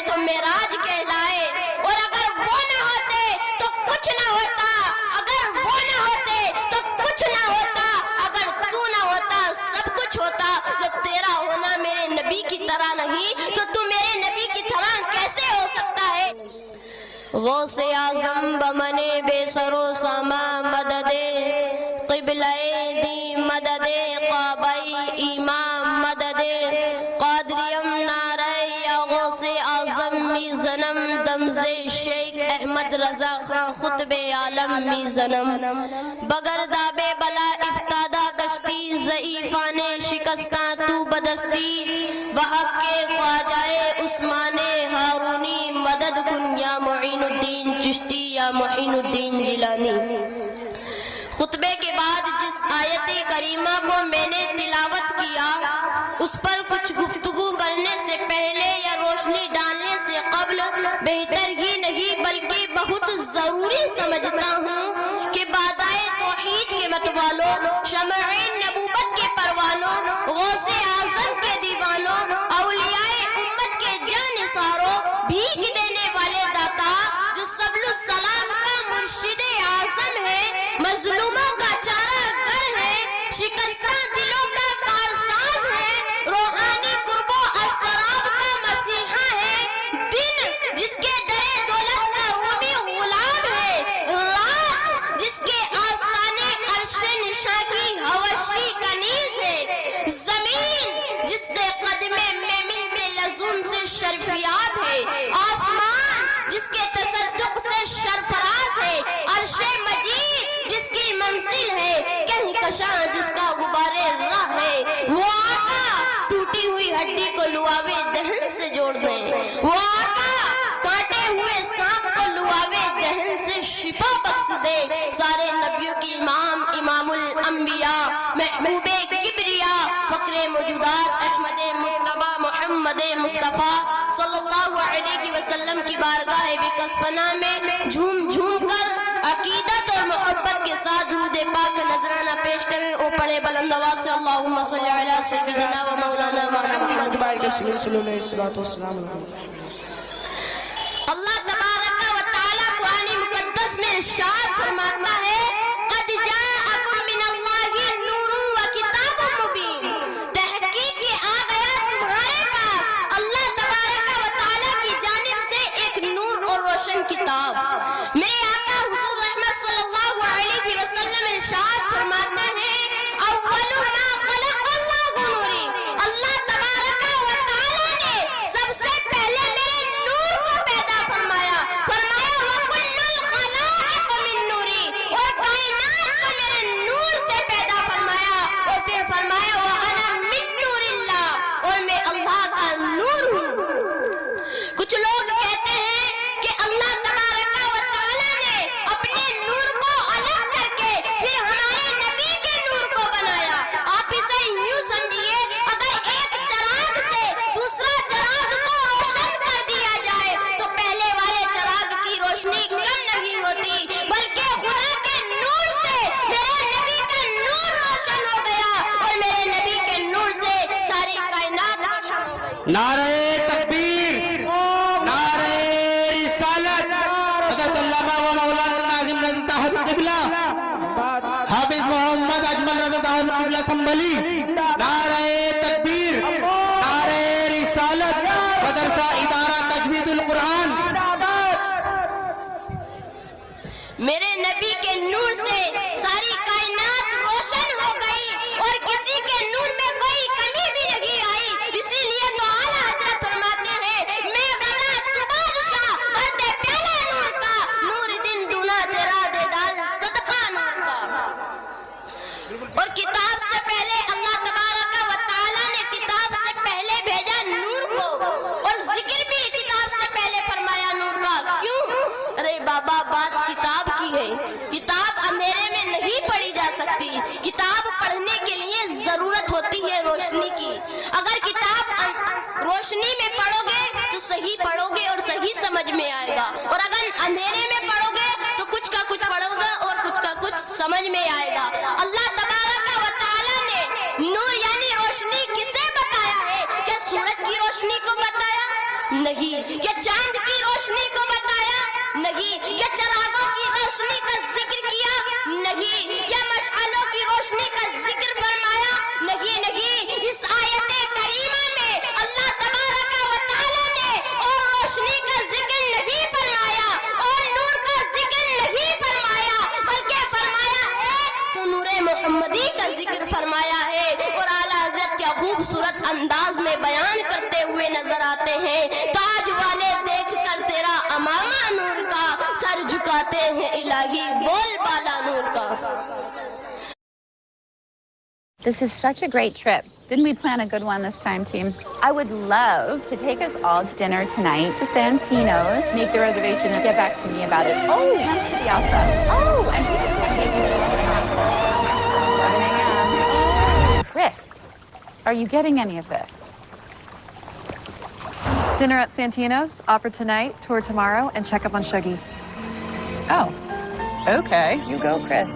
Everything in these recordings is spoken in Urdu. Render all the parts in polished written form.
تو معراج کہلائے، اور اگر وہ نہ ہوتے تو کچھ نہ ہوتا، اگر وہ نہ ہوتے تو کچھ نہ ہوتا، اگر تو نہ ہوتا سب کچھ ہوتا۔ جب تیرا ہونا میرے نبی کی طرح نہیں تو تو میرے نبی کی طرح کیسے ہو سکتا ہے؟ غوث اعظم بمنے بے سر و ساما مدد قبلہ دی مدد قابئی امام مدد قادریم نعرہ یا غوث اعظم میزنم دمز شیخ احمد رضا خان خطب عالم میزنم بگرداب بلا افتادہ کشتی ضعیفان شکستہ تو بدستی بحق کے خواجہ عثمان ہارونی مدد کن یا معین الدین چشتی یا معین الدین جیلانی۔ خطبے کے بعد جس آیت کریمہ کو میں نے تلاوت کیا اس پر کچھ گفتگو کرنے سے پہلے یا روشنی ڈالنے سے قبل بہتر ہی نہیں بلکہ بہت ضروری سمجھتا ہوں کہ بادائے توحید کے متوالوں، شمعین نبوت کے پروانوں، غوث اعظم کے دیوانوں، اولیاء امت کے جانثاروں، بھیک دینے والے داتا جو سبل السلام کا مرشد اعظم ہے، مظلوموں کا چارہ گر ہے، شکستہ دلوں کا کارساز ہے، روحانی قرب و اضطراب کا مسیحا ہے، دن جس کے در دولت کا رومی غلام ہے، رات جس کے آستانے عرش نشا کی حوشی کنیز ہے، زمین جس کے قدمے میں منت لزوم سے شرفیاب ہے، آسمان جس کے تصدق سے شرفراز ہے، عرش مجید جس کی منزل ہے، کہکشاں جس کا غبار راہ ہے، وہ آقا ٹوٹی ہوئی ہڈی کو لعابِ دہن سے جوڑ دیں، وہ آقا کاٹے ہوئے سانپ کو لعابِ دہن سے شفا بخش دے، سارے نبیوں کی امام، امام الانبیاء، محبوب کبریا، فقر موجودات، احمد مجتبی محمد مصطفیٰ صلی اللہ علیہ وسلم کی بارگاہ بکسپنا میں جھوم جھوم کر عقیدت اور محبت کے ساتھ درود پاک کا نذرانہ پیش کریں اور پڑھے بلند آواز سے اللہم صلی علی سیدنا و مولانا محمد۔ اللہ تبارک و تعالی قرآن مقدس میں ارشاد فرماتا ہے قد جاءکم من اللہ نور و کتاب مبین، تحقیق کے آ گیا تمہارے پاس اللہ تبارک و تعالی کی جانب سے ایک نور اور روشن کتاب۔ میرے آقا حضور رحمت صلی اللہ علیہ وسلم ارشاد فرماتے ہیں اول ما خلق اللہ نوری، اللہ تبارک و تعالی نے سب سے پہلے میرے نور کو پیدا فرمایا، فرمایا وَكُلُّ الْخَلَائِقِ مِن نُورِ، اور کائنات کو میرے نور سے پیدا فرمایا، اور پھر فرمایا وَأَنَا مِن نُورِ اللَّهِ، اور میں اللہ کا نور ہوں۔ کچھ لوگ کہتے ہیں کہ اللہ تبارک و تعالی نے اپنے نور کو الگ کر کے پھر ہمارے نبی کے نور کو بنایا۔ آپ اسے یوں سمجھیے اگر ایک چراغ سے دوسرا چراغ کو روشن کر دیا جائے تو پہلے والے چراغ کی روشنی کم نہیں ہوتی بلکہ خدا کے نور سے میرے نبی کا نور روشن ہو گیا اور میرے نبی کے نور سے ساری کائنات روشن ہو گئی۔ نعرہ تکبیر، نعرہ رسالت، حضرت علامہ و مولانا ناظم رضا صاحب قبلہ، حافظ محمد اجمل رضا صاحب قبلہ سنبھلی، نعرہ تکبیر، نعرہ رسالت، مدرسہ ادارہ تجوید القرآن۔ میرے نبی کے نور سے ساری کائنات روشن ہو گئی اور کسی کے نور میں کوئی کمی بھی نہیں آئی، اسی لیے تو اعلیٰ حضرت فرماتے ہیں میں غدا تو بادشاہ بھرتے پیالہ نور کا، نور دن دونا تیرا دے ڈال صدقہ نور کا۔ اور کتاب سے پہلے اللہ تبارک و تعالی نے کتاب سے پہلے بھیجا نور کو، اور ذکر بھی کتاب سے پہلے فرمایا نور کا۔ کیوں؟ ارے بابا بات کتاب کی ہے، کتاب اندھیرے میں نہیں پڑھی جا سکتی، کتاب پڑھنے کے لیے ضرورت ہوتی ہے روشنی کی۔ اگر کتاب روشنی میں پڑھو گے تو صحیح پڑھو گے اور صحیح سمجھ میں آئے گا، اور اگر اندھیرے میں پڑھو گے تو کچھ کا کچھ پڑھو گا اور کچھ کا کچھ سمجھ میں آئے گا۔ اللہ تبارک و تعالی نے نور یعنی روشنی کسے بتایا ہے؟ کیا سورج کی روشنی کو بتایا؟ نہیں۔ نہیں کہ چاند کی روشنی کو بتایا، نہیں کہ چراغوں کی روشنی کا ذکر کیا، نہیں کہ مشعلوں کی روشنی کا ذکر فرمایا، نہیں اس آیت کریمہ میں اللہ تبارک و تعالیٰ نے اور روشنی کا ذکر نہیں فرمایا اور نور کا ذکر نہیں فرمایا، بلکہ فرمایا ہے تو نور محمدی کا ذکر فرمایا ہے۔ اور اعلیٰ حضرت کیا خوبصورت انداز میں بیان کرتے ہوئے نظر آتے ہیں، تاج والے دیکھ کر تیرا امامہ نور کا، سر جھکاتے ہیں الہی بول بالا نور کا۔ This is such a great trip. Didn't we plan a good one this time, team? I would love to take us all to dinner tonight to Santino's, make the reservation and get back to me about it. Oh, once for the opera. Oh, and we can take you to the sunset. 7 a.m. Oh, Chris, are you getting any of this? Dinner at Santino's, opera tonight, tour tomorrow, and check up on Shuggy. Oh, okay. You go, Chris.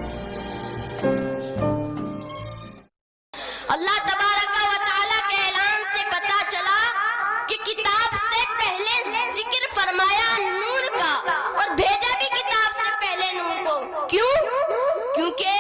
اللہ تبارک و تعالیٰ کے اعلان سے پتا چلا کہ کتاب سے پہلے ذکر فرمایا نور کا اور بھیجا بھی کتاب سے پہلے نور کو۔ کیوں؟ کیونکہ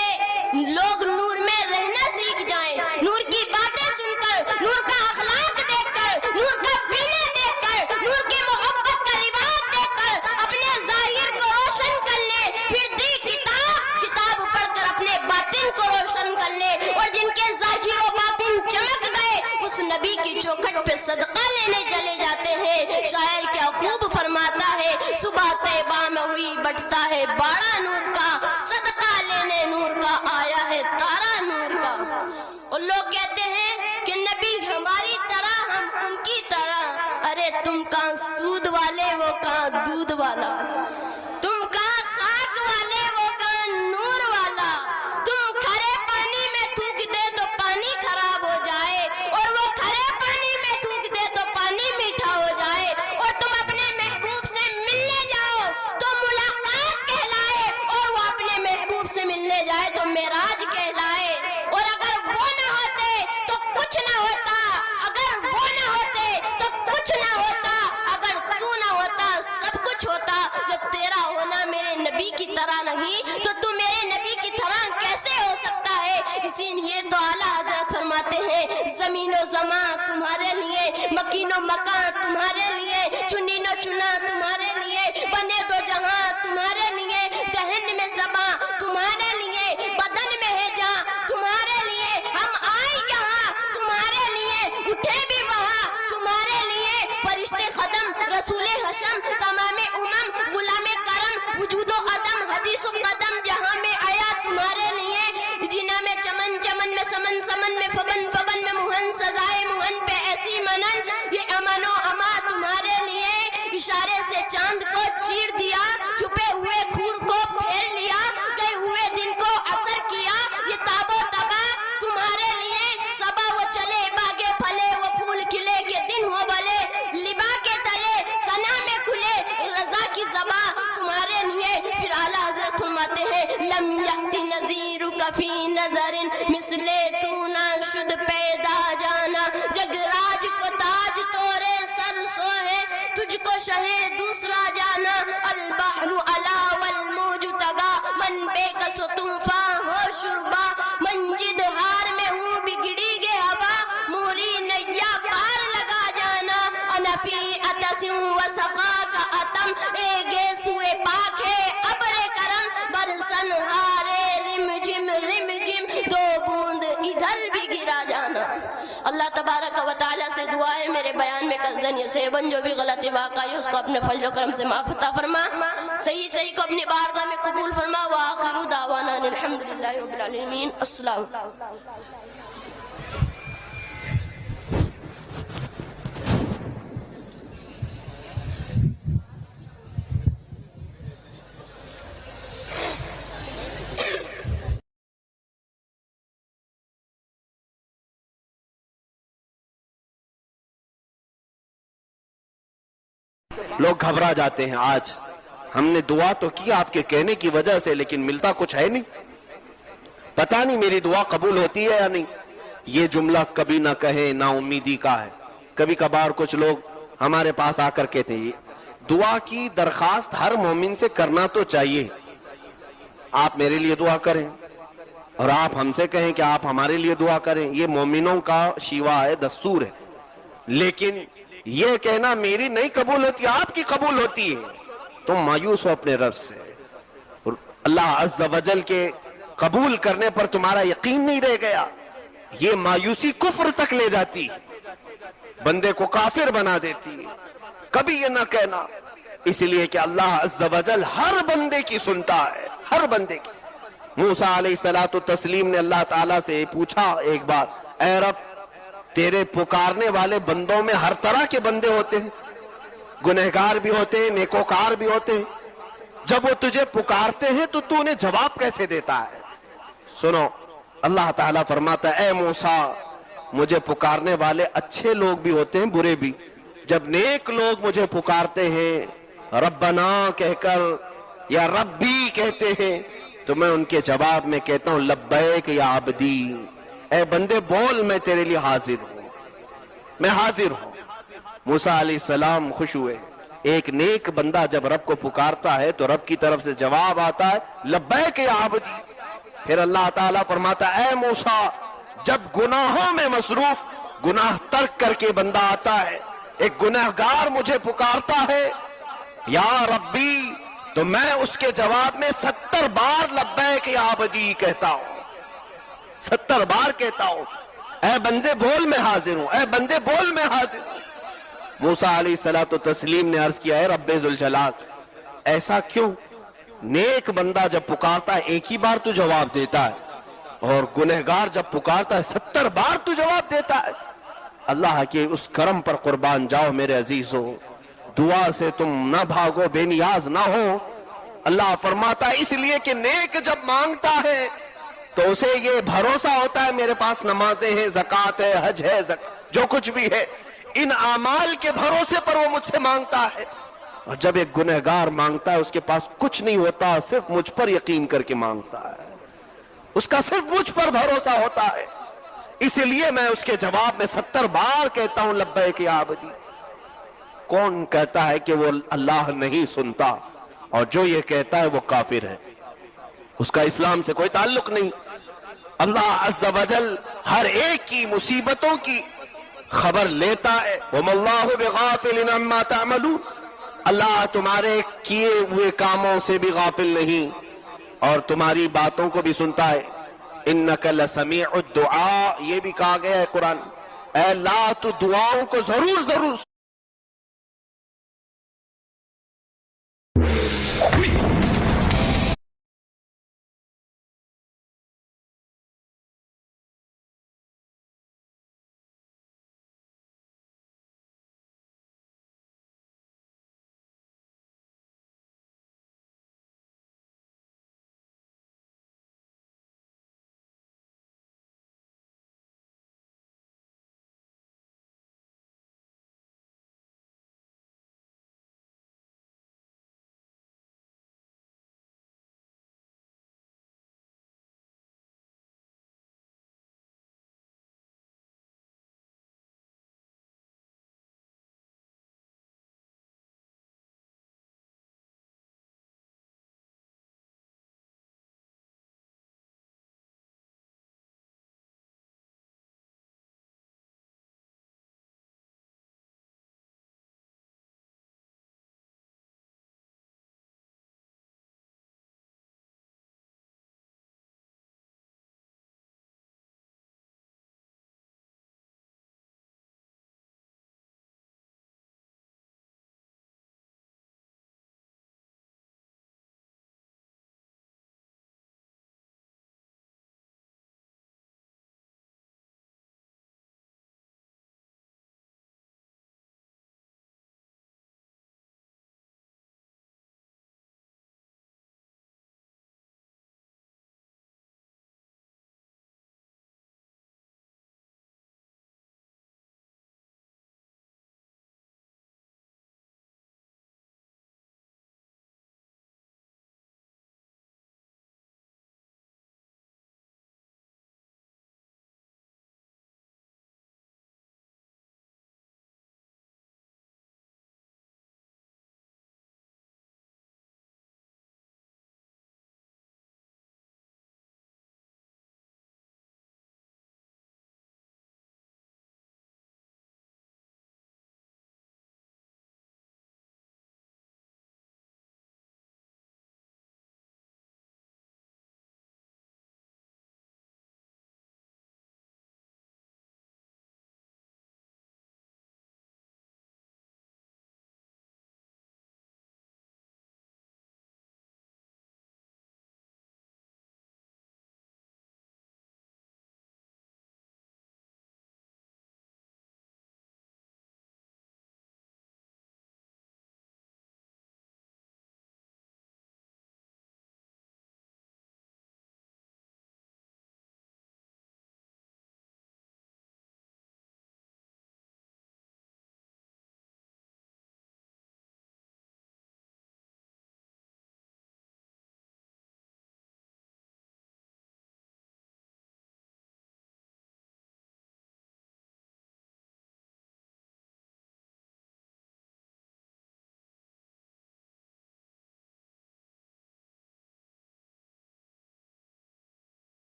لوگ نور میں رہنا سیکھ جائیں، نور کی باتیں سن کر، نور کا اخلاق دیکھ کر، نور کا پینے دیکھ کر، نور کی محبت کا رواج دیکھ کر اپنے ظاہر کو روشن کر لے، پھر دی کتاب پڑھ کر اپنے باطن کو روشن کر لے، اور جن کے ظاہر و باطن چمک گئے اس نبی کی چوکھٹ پہ صدقہ لینے چلے جاتے ہیں۔ شاعر کیا خوب فرماتا ہے، صبح طیبہ میں ہوئی بٹتا ہے باڑا نور کا، صدقہ لینے نور کا آیا ہے تارا نور کا۔ اور لوگ کہتے ہیں کہ نبی ہماری طرح ہم ان کی طرح، ارے تم کہاں سود والے وہ کہاں دودھ والا، تم کہاں خاک والے وہ کہاں نور والا، تم کھرے پانی میں تھوک دے تو پانی خراب ہو جائے، اور وہ کھرے پانی میں تھوک دے تو پانی میٹھا ہو جائے، اور تم اپنے محبوب سے ملنے جاؤ تو ملاقات کہلائے، اور وہ اپنے محبوب سے ملنے جائے تو معراج کہلائے۔ اور اگر وہ نہ ہوتے تو کچھ نہ ہوتا، اگر وہ نہ ہوتے تو کچھ نہ ہوتا، اگر تو نہ ہوتا سب کچھ ہوتا۔ جب تیرا ہونا میرے نبی کی طرح نہیں تو تو میرے نبی کی طرح کیسے ہو سکتا ہے؟ اسی لیے تو اعلیٰ حضرت فرماتے ہیں زمین و زمان تمہارے لیے، مکین و مکان تمہارے لیے، چنین و چنا تمہارے لیے، بنے دو جہاں تمہارے لیے، دہن میں زباں تمہارے لیے، بدن میں ہے جان تمہارے لیے، ہم آئے یہاں تمہارے لیے، اٹھے بھی وہاں تمہارے لیے، فرشتے خدم رسول حشم تمام امم غلام کرم وجود و عدم حدیث و قدم جہاں میں آیا تمہارے لیے، جنا میں چمن چمن میں سمن سمن میں فبن فبن میں مہن سزائے مہن پہ ایسی منن، یہ امن و اما تمہارے لیے، اشارے سے چاند کو چیر دیا، چھپے ہوئے کھور کو پھیر لیا، گئے ہوئے دن کو اثر کیا، یہ تاب و تبا تمہارے لیے، صبا وہ چلے باغے پھلے وہ پھول کھلے کے دن ہو بھلے، لبا کے تلے کنا میں کھلے رضا کی زباں تمہارے لیے۔ پھر اعلیٰ حضرت فرماتے ہیں لم یأتی نذیرک فی نظر مثل تو نہ شد پیدا جانا، جگ راج کو تاج تورے سر سوہے تجھ کو شہ دوسرا جانا، البحر علا والموج تگا من بے کس و طوفان ہو شربا، منجد ہار میں ہوں بگڑی گے ہوا موری نیا پار لگا جانا، انفی اتسیوں و سخا کا اتم اے گیس ہوئے پاک ہے ابر کرم، برسن ہارے رم جم دو بوند ادھر بھی گرا جانا۔ اللہ تبارک و تعالیٰ سے دعا ہے میرے بیان میں قصدن یہ سیبن جو بھی غلطی واقع ہے اس کو اپنے فضل و کرم سے معاف عطا فرما، صحیح کو اپنی بارگاہ میں قبول فرما، وآخر دعوانا الحمدللہ رب العالمین۔ السلام لوگ گھبرا جاتے ہیں۔ آج ہم نے دعا تو کی آپ کے کہنے کی وجہ سے، لیکن ملتا کچھ ہے نہیں، پتہ نہیں میری دعا قبول ہوتی ہے یا نہیں۔ یہ جملہ کبھی نہ کہیں نا امیدی کا ہے۔ کبھی کبھار کچھ لوگ ہمارے پاس آ کر کہتے ہیں دعا کی درخواست ہر مومن سے کرنا تو چاہیے. آپ میرے لیے دعا کریں اور آپ ہم سے کہیں کہ آپ ہمارے لیے دعا کریں, یہ مومنوں کا شیوا ہے, دستور ہے. لیکن یہ کہنا میری نہیں قبول ہوتی, آپ کی قبول ہوتی ہے, تم مایوس ہو اپنے رب سے. اور اللہ عز و جل کے قبول کرنے پر تمہارا یقین نہیں رہ گیا, یہ مایوسی کفر تک لے جاتی, بندے کو کافر بنا دیتی. کبھی یہ نہ کہنا, اس لیے کہ اللہ عز و جل ہر بندے کی سنتا ہے, ہر بندے کی. موسیٰ علیہ الصلوۃ والتسلیم نے اللہ تعالیٰ سے پوچھا ایک بار, اے رب تیرے پکارنے والے بندوں میں ہر طرح کے بندے ہوتے ہیں, گنہگار بھی ہوتے ہیں, نیکوکار بھی ہوتے ہیں, جب وہ تجھے پکارتے ہیں تو تو انہیں جواب کیسے دیتا ہے؟ سنو, اللہ تعالیٰ فرماتا ہے اے موسیٰ مجھے پکارنے والے اچھے لوگ بھی ہوتے ہیں, برے بھی. جب نیک لوگ مجھے پکارتے ہیں ربنا کہہ کر یا ربی کہتے ہیں تو میں ان کے جواب میں کہتا ہوں لبیک یا عبدی, اے بندے بول میں تیرے لیے حاضر ہوں, میں حاضر ہوں. موسیٰ علیہ السلام خوش ہوئے, ایک نیک بندہ جب رب کو پکارتا ہے تو رب کی طرف سے جواب آتا ہے لبیک یا عبدی. پھر اللہ تعالیٰ فرماتا ہے اے موسیٰ جب گناہوں میں مصروف گناہ ترک کر کے بندہ آتا ہے, ایک گنہگار مجھے پکارتا ہے یا ربی, تو میں اس کے جواب میں 70 بار لبیک یا عبدی کہتا ہوں, 70 بار کہتا ہوں اے بندے بول میں حاضر ہوں, اے بندے بول میں حاضر ہوں. موسیٰ علیہ الصلوۃ والتسلیم نے عرض کیا ہے رب ذوالجلال ایسا کیوں؟ نیک بندہ جب پکارتا ہے ایک ہی بار تو جواب دیتا ہے, اور گنہگار جب پکارتا ہے 70 بار تو جواب دیتا ہے. اللہ کے اس کرم پر قربان جاؤ میرے عزیزو, دعا سے تم نہ بھاگو, بے نیاز نہ ہو. اللہ فرماتا ہے اس لیے کہ نیک جب مانگتا ہے تو اسے یہ بھروسہ ہوتا ہے میرے پاس نمازیں ہیں, زکوٰۃ ہے, حج ہے, جو کچھ بھی ہے, ان اعمال کے بھروسے پر وہ مجھ سے مانگتا ہے. اور جب ایک گنہگار مانگتا ہے اس کے پاس کچھ نہیں ہوتا, صرف مجھ پر یقین کر کے مانگتا ہے, اس کا صرف مجھ پر بھروسہ ہوتا ہے, اس لیے میں اس کے جواب میں 70 بار کہتا ہوں لبیک یا عبدی. کون کہتا ہے کہ وہ اللہ نہیں سنتا, اور جو یہ کہتا ہے وہ کافر ہے, اس کا اسلام سے کوئی تعلق نہیں. اللہ عز و جل ہر ایک کی مصیبتوں کی خبر لیتا ہے. وَمَا اللَّهُ بِغَافِلٍ عَمَّا تَعْمَلُونَ, اللہ تمہارے کیے ہوئے کاموں سے بھی غافل نہیں اور تمہاری باتوں کو بھی سنتا ہے. اِنَّكَ لَسَمِيعُ الدُّعَاء, یہ بھی کہا گیا ہے قرآن, اے اللہ تو دعاؤں کو ضرور